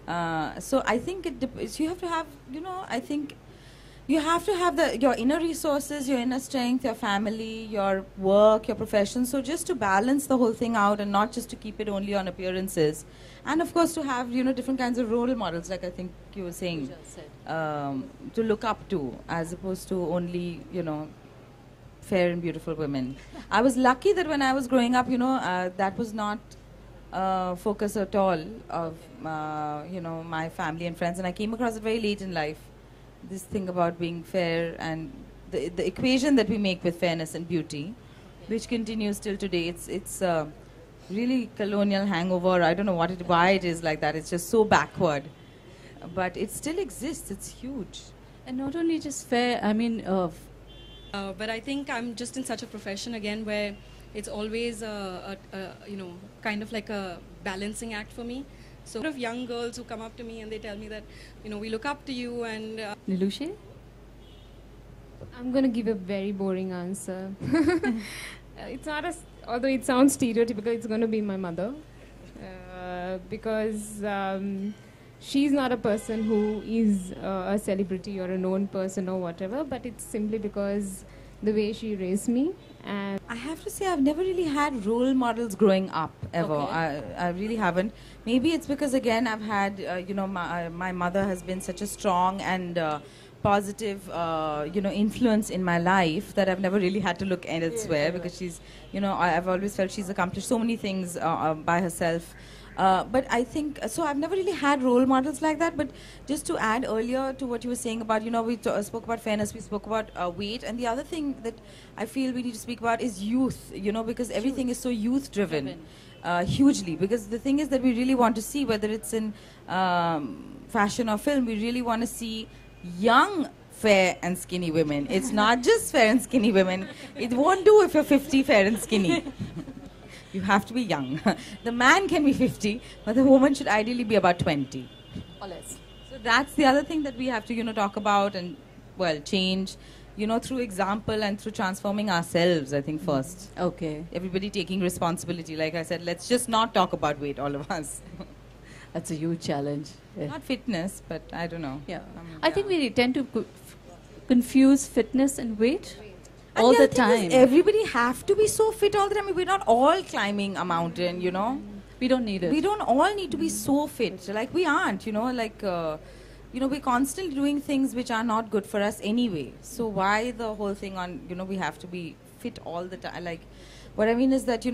So I think you have to have, I think you have to have your inner resources, your inner strength, your family, your work, your profession. So just to balance the whole thing out and not just to keep it only on appearances. And of course to have, different kinds of role models, like I think you were saying, to look up to, as opposed to only, fair and beautiful women. I was lucky that when I was growing up, that was not focus at all of, my family and friends. And I came across it very late in life, this thing about being fair and the equation that we make with fairness and beauty, which continues till today. It's really colonial hangover. I don't know why it is like that. It's just so backward, but it still exists. It's huge. And not only just fair, I mean, but I think I'm just in such a profession again where it's always kind of like a balancing act for me. So a lot of young girls who come up to me and they tell me that, we look up to you and... Nilushe? I'm going to give a very boring answer. It's not although it sounds stereotypical, it's going to be my mother. Because she's not a person who is a celebrity or a known person or whatever, but it's simply because the way she raised me. And I have to say, I've never really had role models growing up, ever. Okay. I really haven't. Maybe it's because, again, I've had, my mother has been such a strong and positive, influence in my life that I've never really had to look elsewhere, because she's, I've always felt she's accomplished so many things by herself. But I think, so I've never really had role models like that. But just to add earlier to what you were saying about, we spoke about fairness, we spoke about weight. And the other thing that I feel we need to speak about is youth, because everything is so youth driven, hugely. Because the thing is that we really want to see, whether it's in fashion or film, we really want to see young, fair and skinny women. It's not just fair and skinny women. It won't do if you're 50 fair and skinny. You have to be young. The man can be 50, but the woman should ideally be about 20. Or less. So that's the other thing that we have to, talk about and, change, through example and through transforming ourselves, I think, first. Okay. Everybody taking responsibility. Like I said, let's just not talk about weight, all of us. That's a huge challenge. Yeah. Not fitness, but I don't know. Yeah. I think we tend to confuse fitness and weight. And All the other thing time. is, everybody have to be so fit all the time. We're not all climbing a mountain, We don't need it. We don't all need to be so fit. Like, we aren't, we're constantly doing things which are not good for us anyway. So why the whole thing on, we have to be fit all the time? Like, what I mean is that,